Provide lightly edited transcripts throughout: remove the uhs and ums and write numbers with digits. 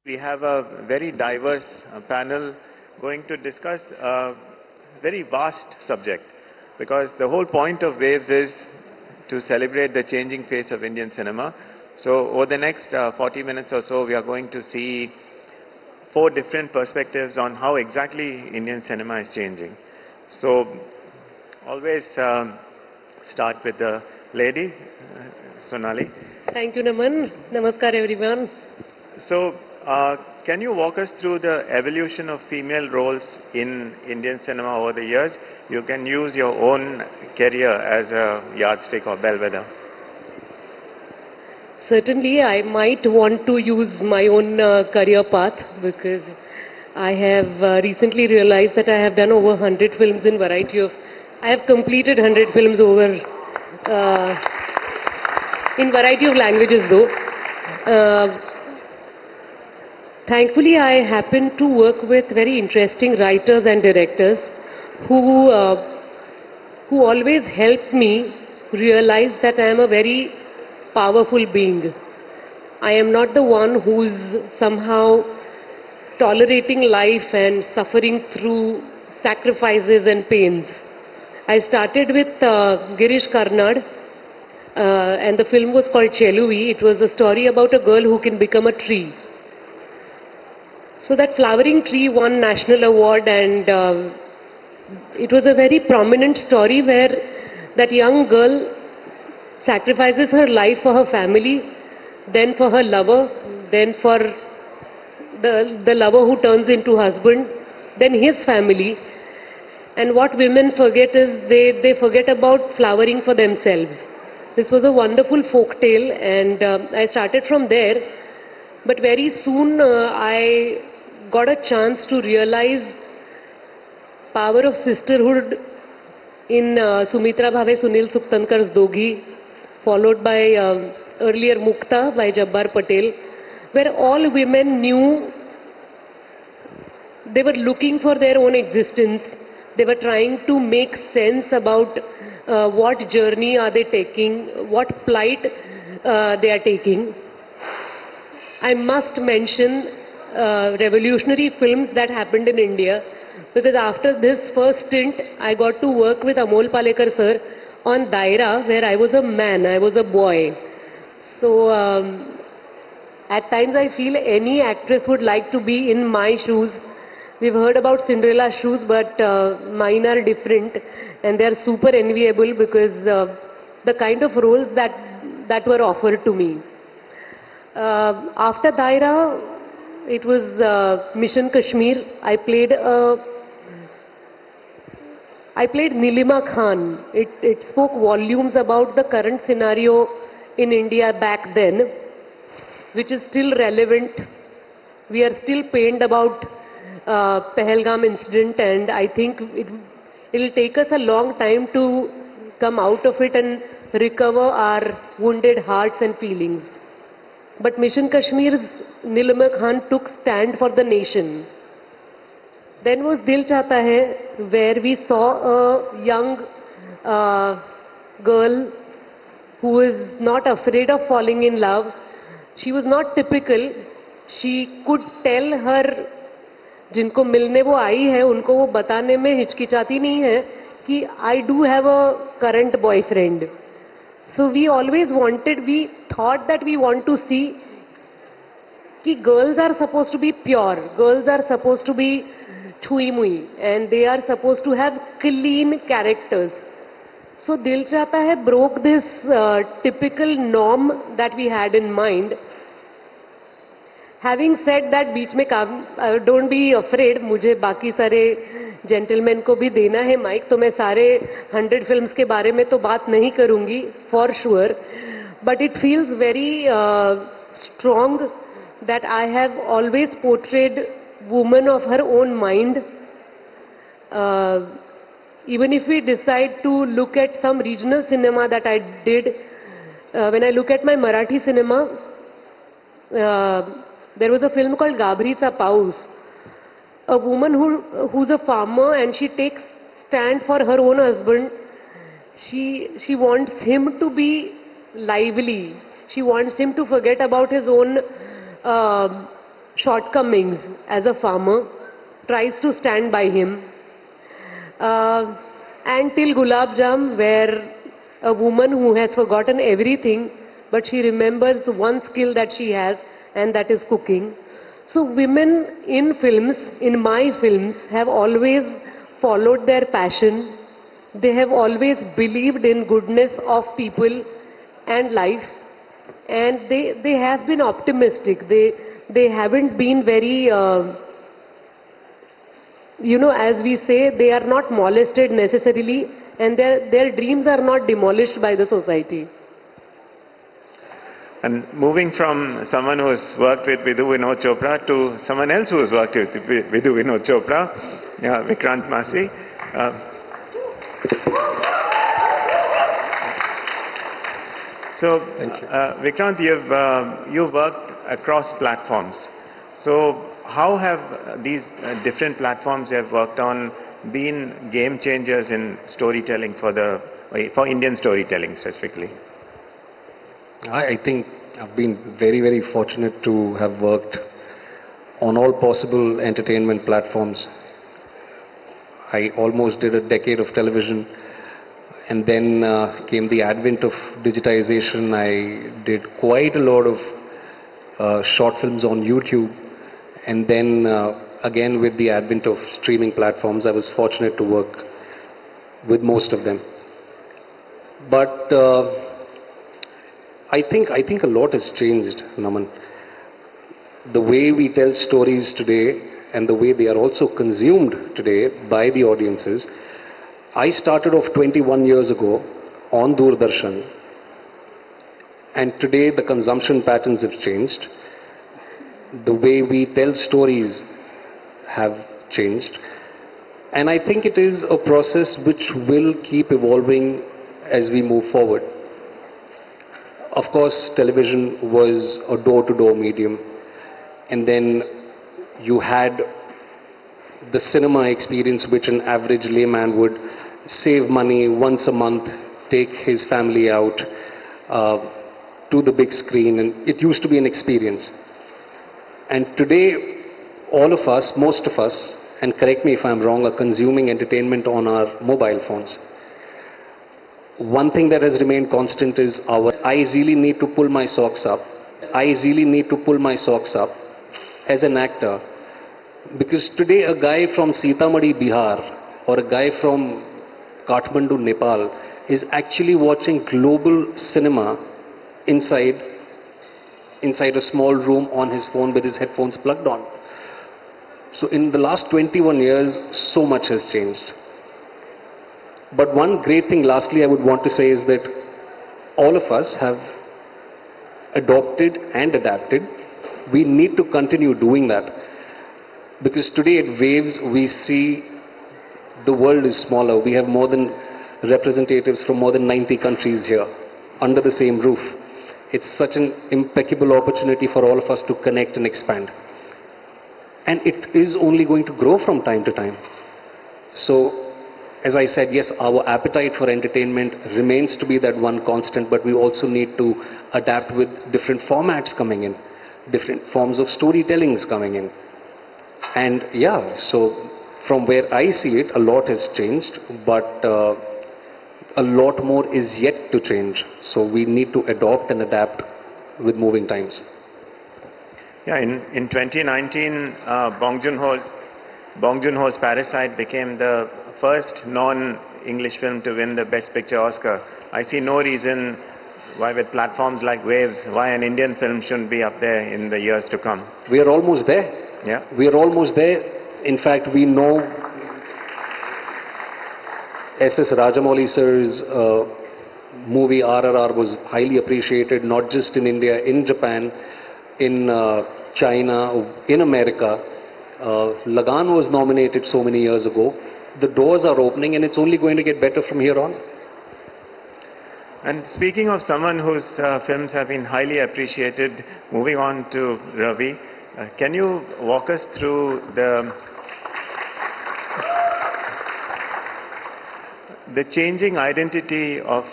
We have a very diverse panel going to discuss a very vast subject, because the whole point of Waves is to celebrate the changing face of Indian cinema. So over the next 40 minutes or so, we are going to see 4 different perspectives on how exactly Indian cinema is changing. So always start with the lady, Sonali. Thank you, Naman. Namaskar, everyone. So, can you walk us through the evolution of female roles in Indian cinema over the years? You can use your own career as a yardstick or bellwether. Certainly, I might want to use my own career path, because I have recently realized that I have done over 100 films in variety of... I have completed 100 films over... in variety of languages, though. Thankfully, I happen to work with very interesting writers and directors who always help me realize that I am a very powerful being. I am not the one who's somehow tolerating life and suffering through sacrifices and pains. I started with Girish Karnad, and the film was called Cheluvi. It was a story about a girl who can become a tree. So that flowering tree won national award, and it was a very prominent story where that young girl sacrifices her life for her family, then for her lover, then for the lover who turns into husband, then his family. And what women forget is they forget about flowering for themselves. This was a wonderful folk tale, and I started from there. But very soon I got a chance to realize power of sisterhood in Sumitra Bhave, Sunil Suktankar's Doghi, followed by earlier Mukta by Jabbar Patel, where all women knew they were looking for their own existence. They were trying to make sense about what journey are they taking, what plight they are taking. I must mention revolutionary films that happened in India, because after this first stint, I got to work with Amol Palekar sir on Daira, where I was a man, I was a boy. So at times I feel any actress would like to be in my shoes. We've heard about Cinderella's shoes, but mine are different, and they are super enviable because the kind of roles that were offered to me. After Daira, it was Mission Kashmir. I played Nilima Khan. It spoke volumes about the current scenario in India back then, which is still relevant. We are still pained about Pahalgam incident, and I think it will take us a long time to come out of it and recover our wounded hearts and feelings. But Mission Kashmir's Nilima Khan took stand for the nation. Then was Dil Chahta Hai, where we saw a young girl who is not afraid of falling in love. She was not typical. She could tell her, जिनको मिलने वो आई है, उनको वो बताने में हिचकिचाती नहीं है कि I do have a current boyfriend. So we always thought that we want to see कि girls are supposed to be pure, girls are supposed to be chui-mui, and they are supposed to have clean characters. So Dil Chahta Hai broke this typical norm that we had in mind. Having said that, बीच में don't be afraid, मुझे बाकी सारे gentlemen को भी देना है mic, तो मैं सारे 100 films के बारे में तो बात नहीं करूँगी, for sure. But it feels very strong that I have always portrayed woman of her own mind. Even if we decide to look at some regional cinema that I did, when I look at my Marathi cinema, there was a film called Gabri Sa Paus. A woman who's a farmer, and she takes stand for her own husband. She wants him to be lively. She wants him to forget about his own shortcomings as a farmer, tries to stand by him. And till Gulab Jam, where a woman who has forgotten everything, but she remembers one skill that she has, and that is cooking. So women in films, in my films, have always followed their passion. They have always believed in goodness of people and life. And they have been optimistic. They haven't been very, as we say, they are not molested necessarily, and their dreams are not demolished by the society. And moving from someone who has worked with Vidhu Vinod Chopra to someone else who has worked with Vidhu Vinod Chopra, Vikrant Massey. So, Vikrant, you've worked across platforms. So, how have these different platforms you have worked on been game changers in storytelling for Indian storytelling specifically? I think I've been very, very fortunate to have worked on all possible entertainment platforms. I almost did a decade of television, and then came the advent of digitization. I did quite a lot of short films on YouTube, and then again with the advent of streaming platforms, I was fortunate to work with most of them. But I think a lot has changed, Naman. The way we tell stories today and the way they are also consumed today by the audiences. I started off 21 years ago on Doordarshan, and today the consumption patterns have changed. The way we tell stories have changed, and I think it is a process which will keep evolving as we move forward. Of course, television was a door-to-door medium, and then you had the cinema experience which an average layman would save money once a month, take his family out to the big screen, and it used to be an experience. And today, all of us, most of us, and correct me if I'm wrong, are consuming entertainment on our mobile phones. One thing that has remained constant is I really need to pull my socks up. I really need to pull my socks up as an actor, because today a guy from Sitamarhi, Bihar, or a guy from Kathmandu, Nepal, is actually watching global cinema inside a small room on his phone with his headphones plugged on. So in the last 21 years, so much has changed. But one great thing lastly I would want to say is that all of us have adopted and adapted. We need to continue doing that, because today at Waves we see the world is smaller. We have more than representatives from more than 90 countries here under the same roof. It's such an impeccable opportunity for all of us to connect and expand. And it is only going to grow from time to time. So, as I said, yes, our appetite for entertainment remains to be that one constant, but we also need to adapt with different formats coming in, different forms of storytellings coming in. And yeah, so from where I see it, a lot has changed, but a lot more is yet to change. So we need to adopt and adapt with moving times. Yeah, in 2019, Bong Joon-ho's Parasite became the first non-English film to win the Best Picture Oscar. I see no reason why with platforms like Waves, why an Indian film shouldn't be up there in the years to come. We are almost there. Yeah. We are almost there. In fact, we know S.S. Rajamouli sir's movie RRR was highly appreciated, not just in India, in Japan, in China, in America. Lagan was nominated so many years ago. The doors are opening, and it's only going to get better from here on. And speaking of someone whose films have been highly appreciated, moving on to Ravi, can you walk us through the changing identity of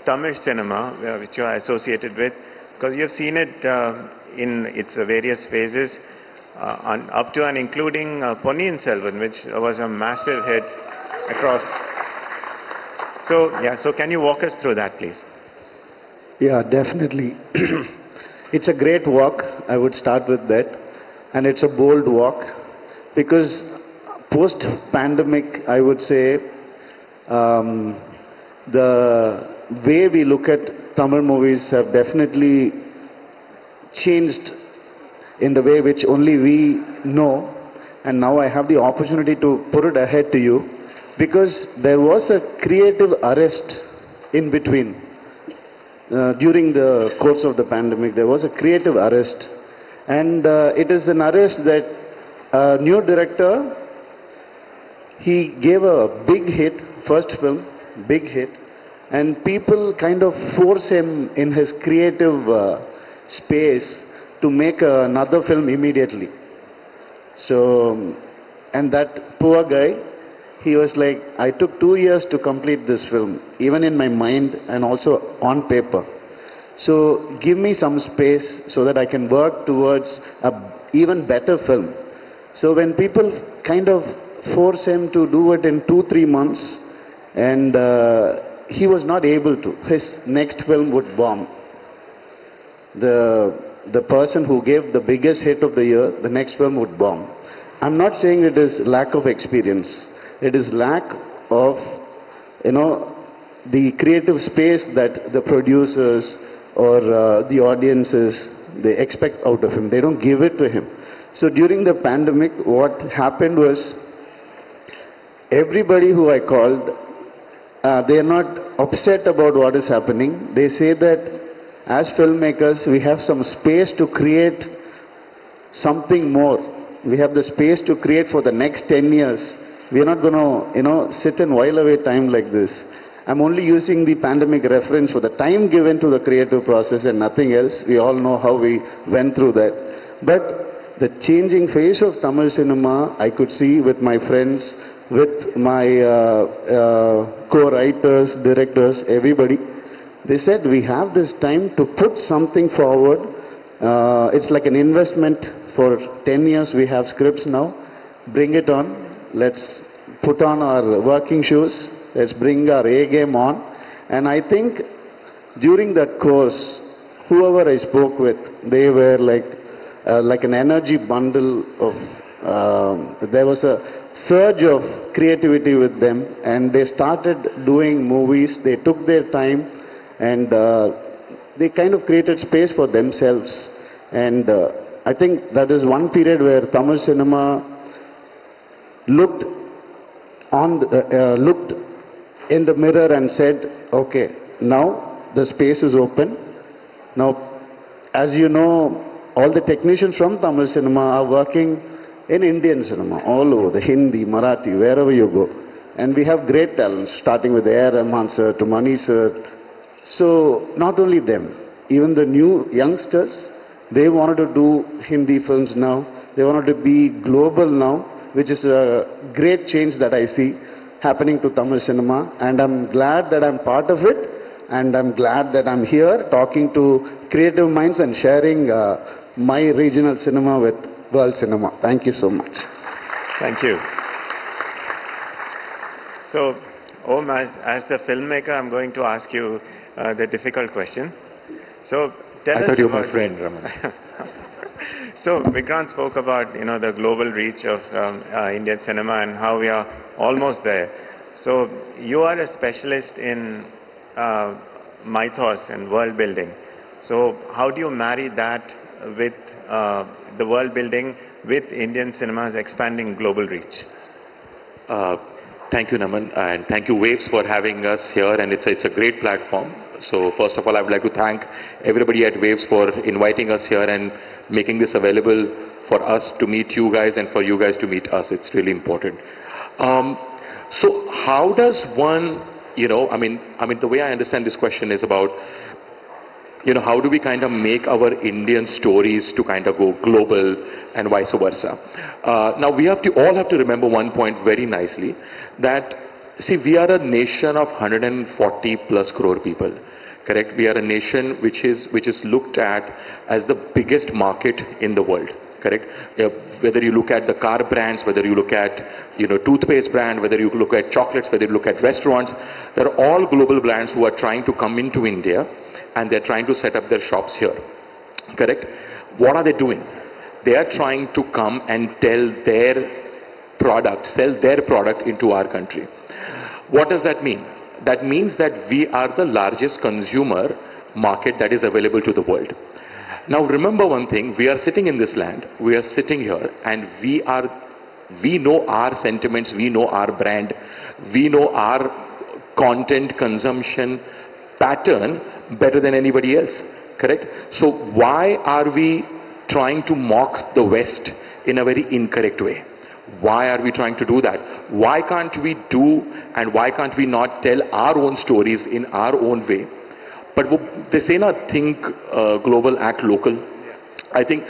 Tamil cinema, which you are associated with, because you have seen it in its various phases. up to and including Ponniyin Selvan, which was a massive hit across. So, yeah, so can you walk us through that, please? Yeah, definitely. It's a great walk, I would start with that. And it's a bold walk because post-pandemic, I would say, the way we look at Tamil movies have definitely changed in the way which only we know. And now I have the opportunity to put it ahead to you because there was a creative arrest in between. During the course of the pandemic, there was a creative arrest. And it is an arrest that a new director, he gave a big hit, first film, big hit, and people kind of force him in his creative space to make another film immediately. So, and that poor guy, he was like, I took 2 years to complete this film, even in my mind and also on paper. So give me some space so that I can work towards an even better film. So when people kind of force him to do it in 2-3 months, and he was not able to, his next film would bomb. The person who gave the biggest hit of the year, the next film would bomb. I'm not saying it is lack of experience. It is lack of, the creative space that the producers or the audiences, they expect out of him. They don't give it to him. So during the pandemic, what happened was, everybody who I called, they are not upset about what is happening. They say that as filmmakers, we have some space to create something more. We have the space to create for the next 10 years. We are not going to, sit and while away time like this. I'm only using the pandemic reference for the time given to the creative process and nothing else. We all know how we went through that. But the changing face of Tamil cinema, I could see with my friends, with my co-writers, directors, everybody. They said, we have this time to put something forward. It's like an investment for 10 years. We have scripts now. Bring it on. Let's put on our working shoes. Let's bring our A game on. And I think during that course, whoever I spoke with, they were like an energy bundle of, there was a surge of creativity with them, and they started doing movies. They took their time, and they kind of created space for themselves. And I think that is one period where Tamil cinema looked in the mirror and said, okay, now the space is open. Now, as you know, all the technicians from Tamil cinema are working in Indian cinema, all over, the Hindi, Marathi, wherever you go. And we have great talents, starting with Ravi Mohan sir to Mani sir. So, not only them, even the new youngsters, they wanted to do Hindi films now. They wanted to be global now, which is a great change that I see happening to Tamil cinema. And I'm glad that I'm part of it. And I'm glad that I'm here talking to creative minds and sharing my regional cinema with world cinema. Thank you so much. Thank you. So, Om, as the filmmaker, I'm going to ask you the difficult question. So, tell us I thought you were about my friend, Raman. So, Vikrant spoke about, the global reach of Indian cinema and how we are almost there. So, you are a specialist in mythos and world building. So, how do you marry that with the world building with Indian cinema's expanding global reach? Thank you, Naman, and thank you, Waves, for having us here, and it's a great platform. So first of all, I would like to thank everybody at Waves for inviting us here and making this available for us to meet you guys and for you guys to meet us. It's really important. So how does one, I mean, the way I understand this question is about, how do we kind of make our Indian stories to kind of go global and vice versa? Now we all have to remember one point very nicely, that see, we are a nation of 140 plus crore people, correct? We are a nation which is looked at as the biggest market in the world, correct? Whether you look at the car brands, whether you look at, toothpaste brand, whether you look at chocolates, whether you look at restaurants, they're all global brands who are trying to come into India and they're trying to set up their shops here, correct? What are they doing? They are trying to come and sell their product into our country. What does that mean? That means that we are the largest consumer market that is available to the world. Now remember one thing, we are sitting in this land, we are sitting here, and we know our sentiments, we know our brand, we know our content consumption pattern better than anybody else, correct? So why are we trying to mock the West in a very incorrect way? Why are we trying to do that? Why can't we do, and why can't we not tell our own stories in our own way? But they say na, think global, act local. I think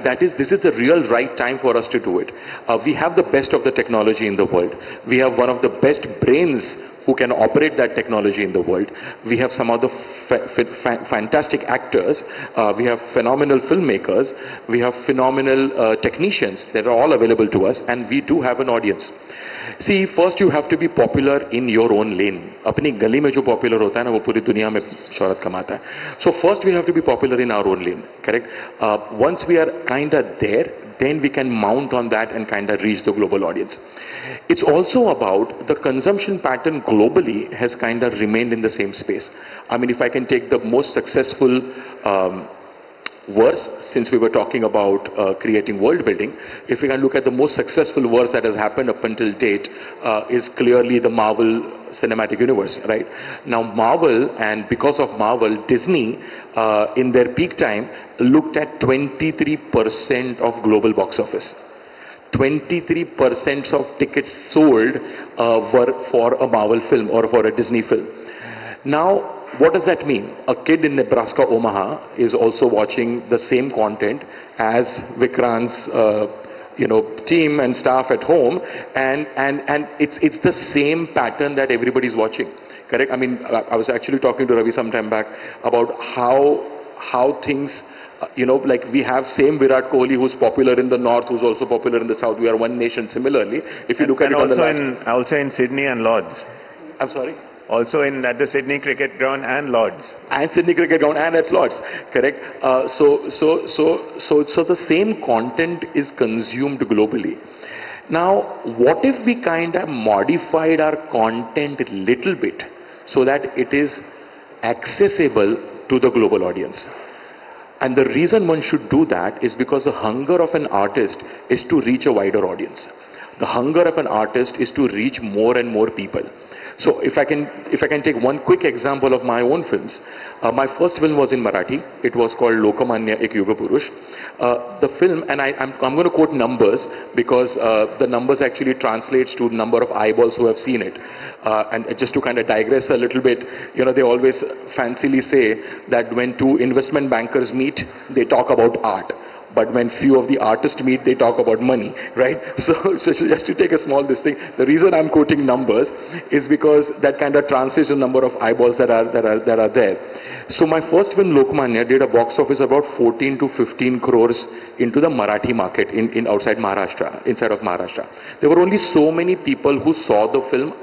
this is the real right time for us to do it. We have the best of the technology in the world. We have one of the best brains who can operate that technology in the world. We have some of the fantastic actors. We have phenomenal filmmakers. We have phenomenal technicians that are all available to us, and we do have an audience. See, first you have to be popular in your own lane. अपनी गली में जो popular होता है ना, वो पूरी दुनिया में शोहरत कमाता है. So first we have to be popular in our own lane, correct? Once we are kinda there, then we can mount on that and kinda reach the global audience. It's also about the consumption pattern globally has kinda remained in the same space. I mean, if I can take the most successful verse, since we were talking about creating world building, if we can look at the most successful verse that has happened up until date, is clearly the Marvel cinematic universe, right? Now Marvel, and because of Marvel, Disney in their peak time looked at 23% of global box office. 23% of tickets sold were for a Marvel film or for a Disney film. Now, what does that mean? A kid in Nebraska, Omaha is also watching the same content as Vikrant's team and staff at home, and it's the same pattern that everybody's watching, correct? I mean, I was actually talking to Ravi some time back about how things, like we have same Virat Kohli who's popular in the north, who's also popular in the south. We are one nation similarly. If you look at it on the also in Sydney and Lords. I'm sorry? Also at the Sydney Cricket Ground and Lords. And Sydney Cricket Ground and at Lords, correct? So the same content is consumed globally. Now, what if we kind of modified our content a little bit so that it is accessible to the global audience? And the reason one should do that is because the hunger of an artist is to reach a wider audience. The hunger of an artist is to reach more and more people. So if I can take one quick example of my own films. My first film was in Marathi. It was called Lokamanya Ek Yuga Purush. The film, and I'm going to quote numbers because the numbers actually translates to number of eyeballs who have seen it. And just to kind of digress a little bit, they always fancily say that when two investment bankers meet, they talk about art. But when few of the artists meet, they talk about money, right? So just to take a small thing, the reason I'm quoting numbers is because that kind of translates the number of eyeballs that are there. So my first film, Lokmanya, did a box office about 14 to 15 crores into the Marathi market inside of Maharashtra. There were only so many people who saw the film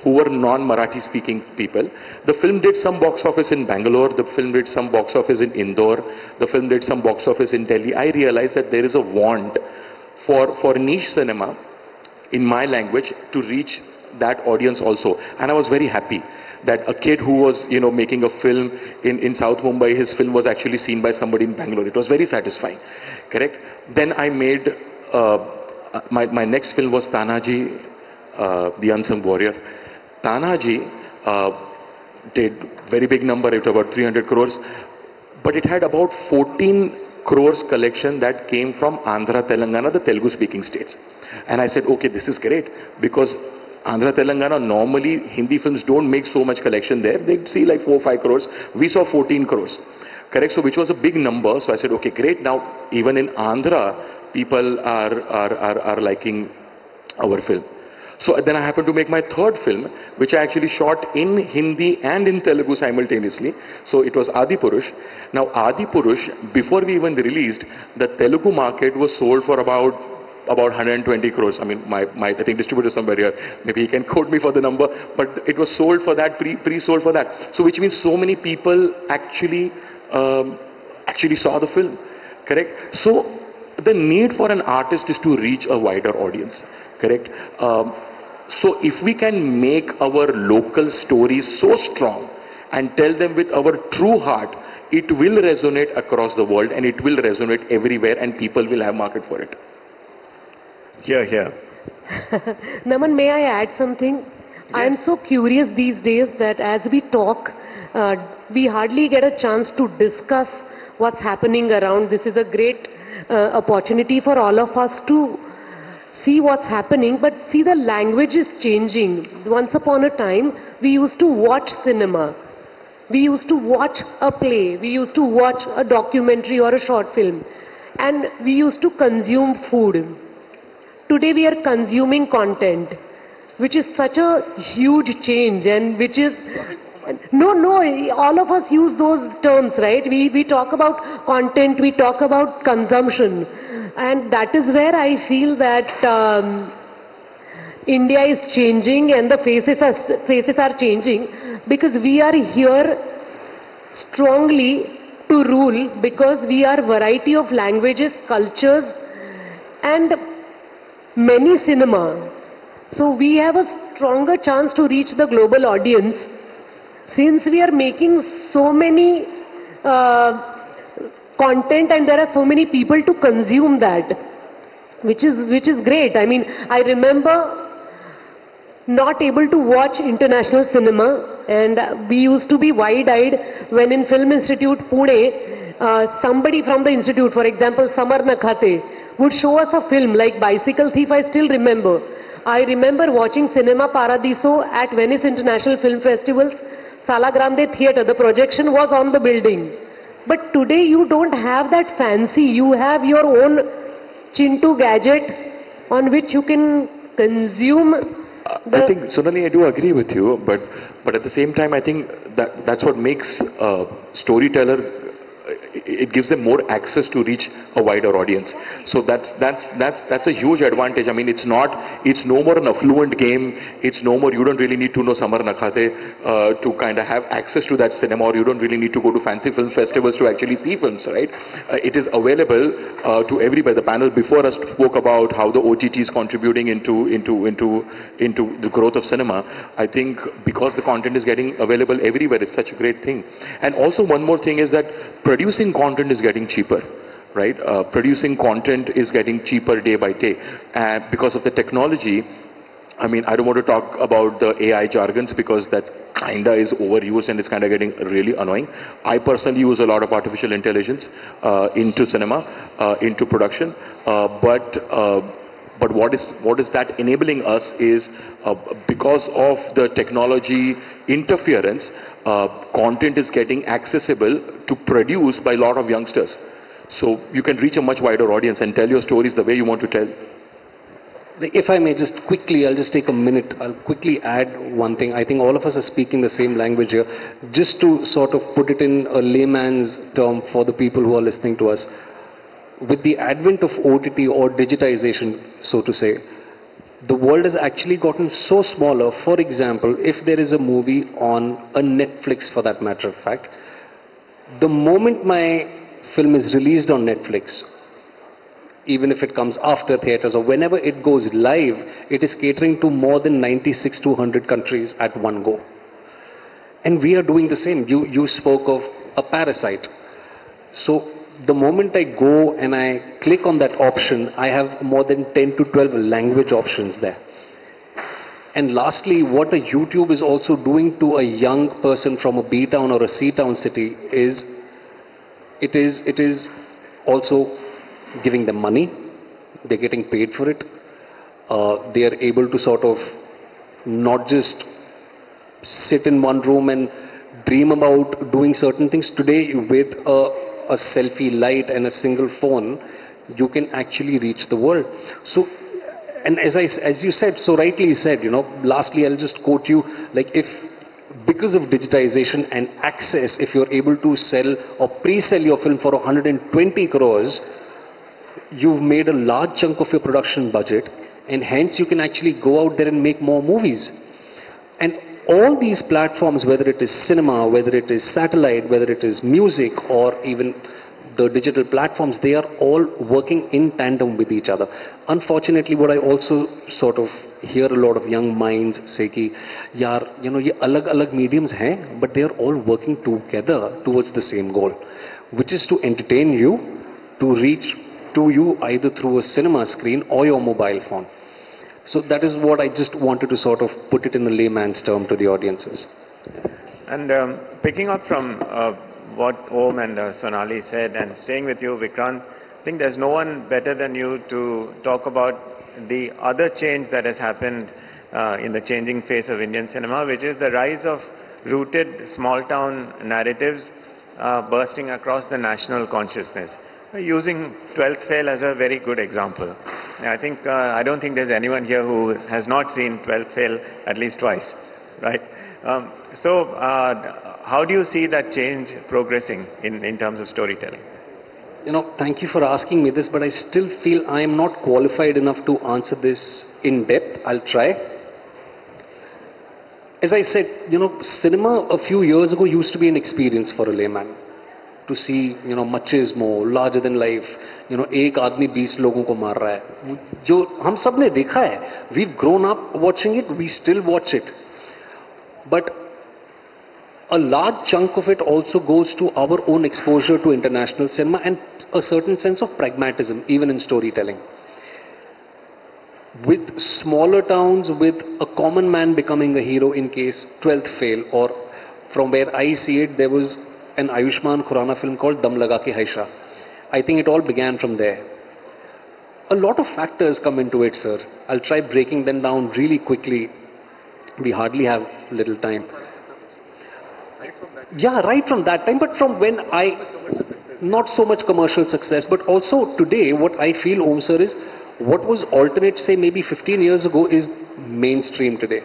who were non-Marathi speaking people. The film did some box office in Bangalore, the film did some box office in Indore, the film did some box office in Delhi. I realized that there is a want for niche cinema in my language to reach that audience also. And I was very happy that a kid who was making a film in South Mumbai, his film was actually seen by somebody in Bangalore. It was very satisfying, correct? Then I made, my next film was Tanaji, The Unsung Warrior. Tanaji did very big number, it was about 300 crores, but it had about 14 crores collection that came from Andhra, Telangana, the Telugu speaking states. And I said, okay, this is great, because Andhra, Telangana, normally Hindi films don't make so much collection there. They'd see like 4 or 5 crores. We saw 14 crores, correct? So which was a big number. So I said, okay, great. Now even in Andhra, people are liking our film. So then I happened to make my third film, which I actually shot in Hindi and in Telugu simultaneously. So it was Adi Purush. Now Adi Purush, before we even released, the Telugu market was sold for about 120 crores. I mean, my I think distributor somewhere here, maybe he can quote me for the number, but it was sold for that, pre-sold for that. So which means so many people actually saw the film, correct? So the need for an artist is to reach a wider audience, correct? So if we can make our local stories so strong and tell them with our true heart, it will resonate across the world and it will resonate everywhere and people will have market for it. Here, here. Naman, may I add something? Yes. I am so curious these days that as we talk, we hardly get a chance to discuss what's happening around. This is a great opportunity for all of us to see what's happening, but see, the language is changing. Once upon a time, we used to watch cinema. We used to watch a play. We used to watch a documentary or a short film. And we used to consume food. Today we are consuming content, which is such a huge change, and which is... No, all of us use those terms, right? We talk about content, we talk about consumption. And that is where I feel that India is changing and the faces are changing, because we are here strongly to rule, because we are variety of languages, cultures and many cinema. So we have a stronger chance to reach the global audience, since we are making so many content and there are so many people to consume that, which is great. I mean, I remember not able to watch international cinema, and we used to be wide-eyed when in Film Institute Pune, somebody from the institute, for example Samar Nakhate, would show us a film like Bicycle Thief. I still remember. I remember watching Cinema Paradiso at Venice International Film Festivals, Sala Grande Theatre. The projection was on the building. But today you don't have that fancy. You have your own Chintu gadget on which you can consume. I think, Sonali, I do agree with you, but at the same time, I think that's what makes a storyteller. It gives them more access to reach a wider audience. So that's a huge advantage. I mean, it's no more an affluent game. It's no more, you don't really need to know Samar Nakhate to kind of have access to that cinema, or you don't really need to go to fancy film festivals to actually see films, right? It is available to everybody. The panel before us spoke about how the OTT is contributing into the growth of cinema. I think because the content is getting available everywhere, it's such a great thing. And also one more thing is that producing content is getting cheaper, right? Producing content is getting cheaper day by day. And because of the technology, I mean, I don't want to talk about the AI jargons because that kinda is overused and it's kinda getting really annoying. I personally use a lot of artificial intelligence into cinema, into production, but what is that enabling us is because of the technology interference, content is getting accessible to produce by a lot of youngsters. So you can reach a much wider audience and tell your stories the way you want to tell. If I may just quickly, I'll just take a minute. I'll quickly add one thing. I think all of us are speaking the same language here. Just to sort of put it in a layman's term for the people who are listening to us. With the advent of OTT or digitization, so to say, the world has actually gotten so smaller. For example, if there is a movie on a Netflix, for that matter of fact, the moment my film is released on Netflix, even if it comes after theaters or whenever it goes live, it is catering to more than 96 to 100 countries at one go. And we are doing the same. You spoke of a Parasite. So the moment I go and I click on that option, I have more than 10 to 12 language options there. And lastly, what a YouTube is also doing to a young person from a B-town or a C-town city is, it is also giving them money. They're getting paid for it. They are able to sort of not just sit in one room and dream about doing certain things. Today, with a selfie light and a single phone, you can actually reach the world. So And as you said, so rightly said, lastly, I'll just quote you, like if, because of digitization and access, if you're able to sell or pre-sell your film for 120 crores, you've made a large chunk of your production budget, and hence you can actually go out there and make more movies. And all these platforms, whether it is cinema, whether it is satellite, whether it is music, or even the digital platforms, they are all working in tandem with each other. Unfortunately, what I also sort of hear a lot of young minds say ki, yaar, ye alag mediums hain, but they are all working together towards the same goal, which is to entertain you, to reach to you either through a cinema screen or your mobile phone. So that is what I just wanted to sort of put it in a layman's term to the audiences. And picking up from what Om and Sonali said, and staying with you, Vikrant, I think there's no one better than you to talk about the other change that has happened in the changing face of Indian cinema, which is the rise of rooted small-town narratives bursting across the national consciousness. Using 12th Fail as a very good example. I don't think there's anyone here who has not seen 12th Fail at least twice, right? How do you see that change progressing in terms of storytelling? Thank you for asking me this, but I still feel I am not qualified enough to answer this in depth. I'll try. As I said, cinema a few years ago used to be an experience for a layman. To see, much is more, larger than life. एक आदमी 20 लोगों को मार रहा है. जो हम सब ने देखा है. We've grown up watching it. We still watch it. But a large chunk of it also goes to our own exposure to international cinema and a certain sense of pragmatism, even in storytelling. With smaller towns, with a common man becoming a hero in case 12th Fail, or from where I see it, there was an Ayushmann Khurrana film called Dam Laga Ke Haisha. I think it all began from there. A lot of factors come into it, sir. I'll try breaking them down really quickly. We hardly have little time. Yeah, right from that time, but from when not so much commercial success, but also today, what I feel, Om sir, is what was alternate, say maybe 15 years ago, is mainstream today.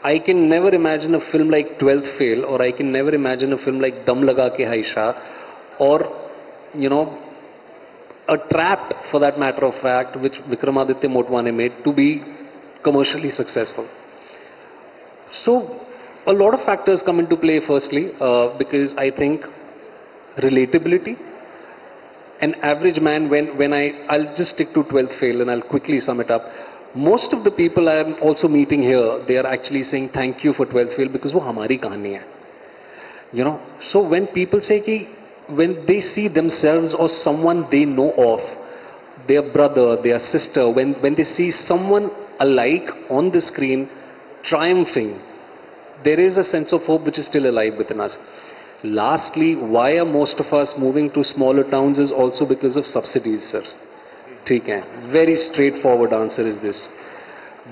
I can never imagine a film like 12th Fail, or I can never imagine a film like Dam Laga Ke Haisha, or, a Trapped, for that matter of fact, which Vikramaditya Motwane made, to be commercially successful. So, a lot of factors come into play, firstly, because I think relatability. An average man, I'll just stick to 12th Fail and I'll quickly sum it up. Most of the people I am also meeting here, they are actually saying thank you for 12th Fail because wo hamari kahani hai. So when people say ki, when they see themselves or someone they know of, their brother, their sister, when they see someone alike on the screen triumphing, there is a sense of hope which is still alive within us. Lastly, why are most of us moving to smaller towns is also because of subsidies, sir. ठीक है, very straightforward answer is this.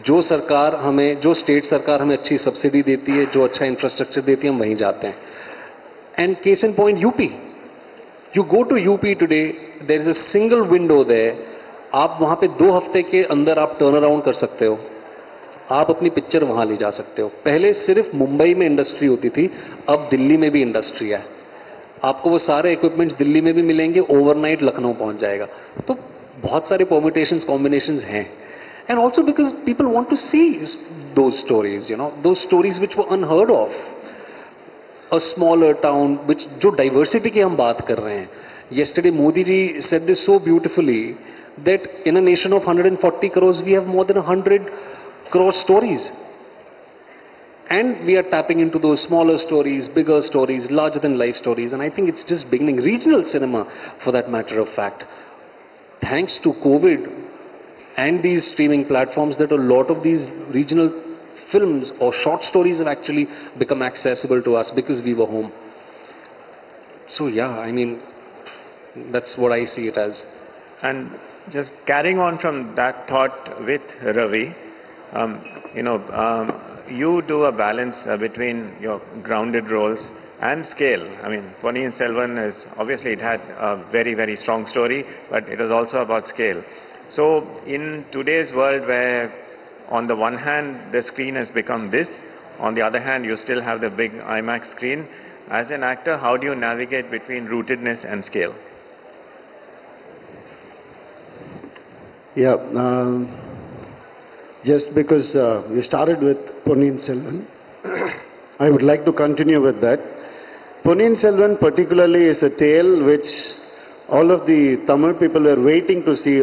जो state सरकार हमें अच्छी subsidy देती है, जो अच्छा इंफ्रास्ट्रक्चर देती है, हम वहीं जाते हैं. And case in point, UP. You go to UP today, there is a single window there. आप वहाँ पे 2 हफ्ते के अंदर आप टर्न अराउंड कर सकते हो. आप अपनी पिक्चर वहाँ ले जा सकते हो. पहले सिर्फ मुंबई में इंडस्ट्री होती थी, अब दिल्ली में भी इंडस्ट्री है. आपको वो सारे इक्विपमेंट्स दिल्ली में भी मिलेंगे, ओवरनाइट लखनऊ पहुँच जाएगा. तो बहुत सारे परम्यूटेशंस, कॉम्बिनेशंस हैं. And also because people want to see those stories, those stories which were unheard of. A smaller town, which जो diversity की हम बात कर रहे हैं. Yesterday Modi ji said this so beautifully that in a nation of 140 crores we have more than 100 crore stories. And we are tapping into those smaller stories, bigger stories, larger than life stories, and I think it's just beginning. Regional cinema, for that matter of fact. Thanks to COVID and these streaming platforms, that a lot of these regional films or short stories have actually become accessible to us because we were home. So yeah, I mean, that's what I see it as. And just carrying on from that thought with Ravi, you do a balance between your grounded roles and scale. I mean, Ponniyin Selvan is obviously, it had a very, very strong story, but it was also about scale. So in today's world where on the one hand the screen has become this, on the other hand you still have the big IMAX screen, as an actor, how do you navigate between rootedness and scale? Yeah, just because we started with Ponniyin Selvan, I would like to continue with that. Ponniyin Selvan particularly is a tale which all of the Tamil people were waiting to see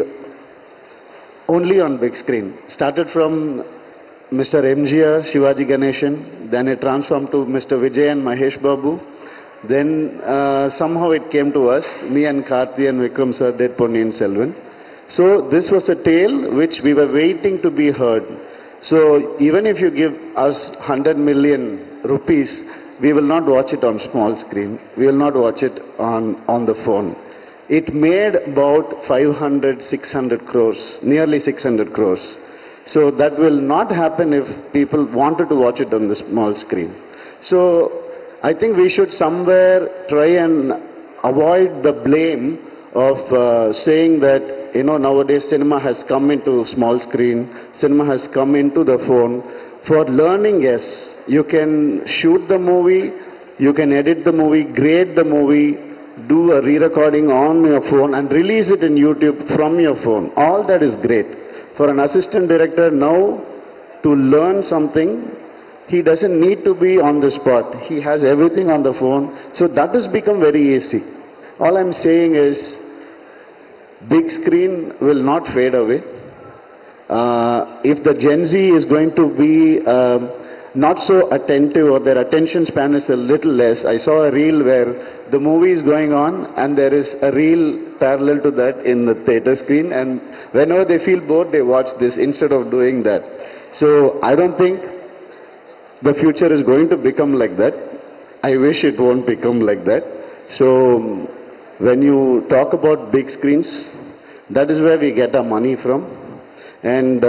only on big screen. Started from Mr. MGR, Shivaji Ganeshan, then it transformed to Mr. Vijay and Mahesh Babu. Then somehow it came to us, me and Karthi and Vikram sir did Ponniyin Selvan. So this was a tale which we were waiting to be heard. So even if you give us 100 million rupees, we will not watch it on small screen. We will not watch it on the phone. It made about 500, 600 crores, nearly 600 crores. So that will not happen if people wanted to watch it on the small screen. So I think we should somewhere try and avoid the blame of saying that, nowadays cinema has come into small screen, cinema has come into the phone. For learning, yes, you can shoot the movie, you can edit the movie, grade the movie, do a re-recording on your phone and release it in YouTube from your phone. All that is great. For an assistant director now to learn something, he doesn't need to be on the spot. He has everything on the phone. So that has become very easy. All I'm saying is, big screen will not fade away. If the Gen Z is going to be not so attentive or their attention span is a little less, I saw a reel where the movie is going on and there is a reel parallel to that in the theater screen, and whenever they feel bored they watch this instead of doing that. So I don't think the future is going to become like that. I wish it won't become like that. So when you talk about big screens, that is where we get our money from. And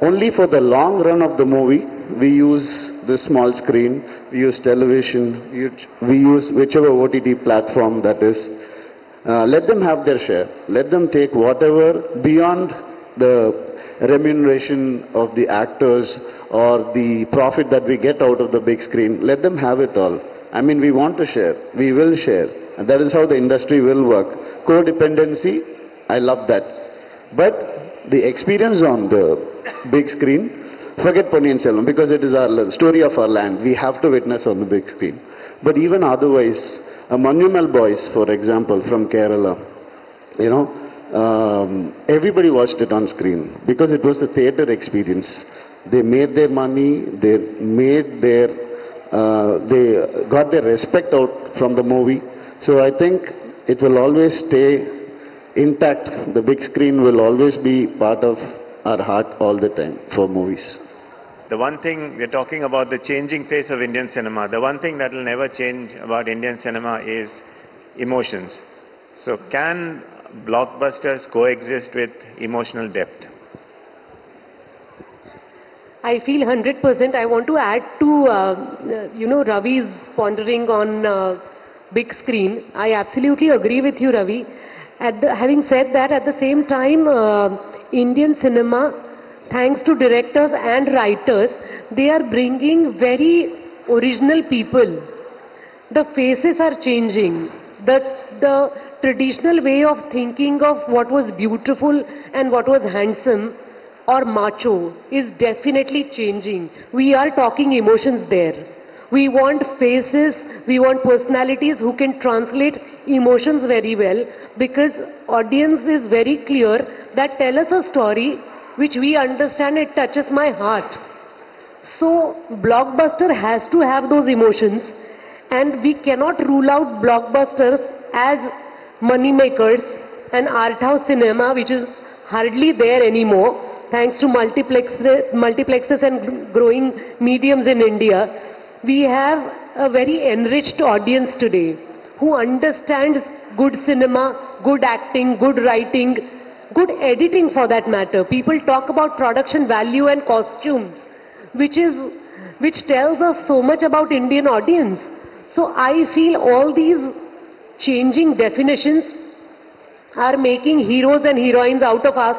only for the long run of the movie, we use the small screen, we use television, we use whichever OTT platform that is. Let them have their share. Let them take whatever beyond the remuneration of the actors or the profit that we get out of the big screen. Let them have it all. I mean, we want to share. We will share. And that is how the industry will work. Codependency, I love that. But the experience on the big screen, forget Ponniyin Selvan, because it is the story of our land. We have to witness on the big screen. But even otherwise, a Manumal Boys, for example, from Kerala, everybody watched it on screen because it was a theater experience. They made their money, they got their respect out from the movie. So I think it will always stay intact. The big screen will always be part of our heart all the time for movies. The one thing, we're talking about the changing face of Indian cinema. The one thing that will never change about Indian cinema is emotions. So can blockbusters coexist with emotional depth? I feel 100%. I want to add to, Ravi's pondering on big screen. I absolutely agree with you, Ravi. Having said that, at the same time, Indian cinema, thanks to directors and writers, they are bringing very original people. The faces are changing. The traditional way of thinking of what was beautiful and what was handsome or macho is definitely changing. We are talking emotions there. We want faces, we want personalities who can translate emotions very well, because audience is very clear that tell us a story which we understand, it touches my heart. So blockbuster has to have those emotions, and we cannot rule out blockbusters as money makers and art house cinema, which is hardly there anymore thanks to multiplexes and growing mediums in India. We have a very enriched audience today who understands good cinema, good acting, good writing, good editing for that matter. People talk about production value and costumes, which tells us so much about Indian audience. So I feel all these changing definitions are making heroes and heroines out of us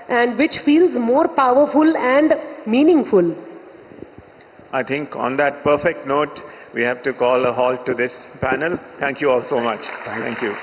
and which feels more powerful and meaningful. I think on that perfect note, we have to call a halt to this panel. Thank you all so much. Thank you.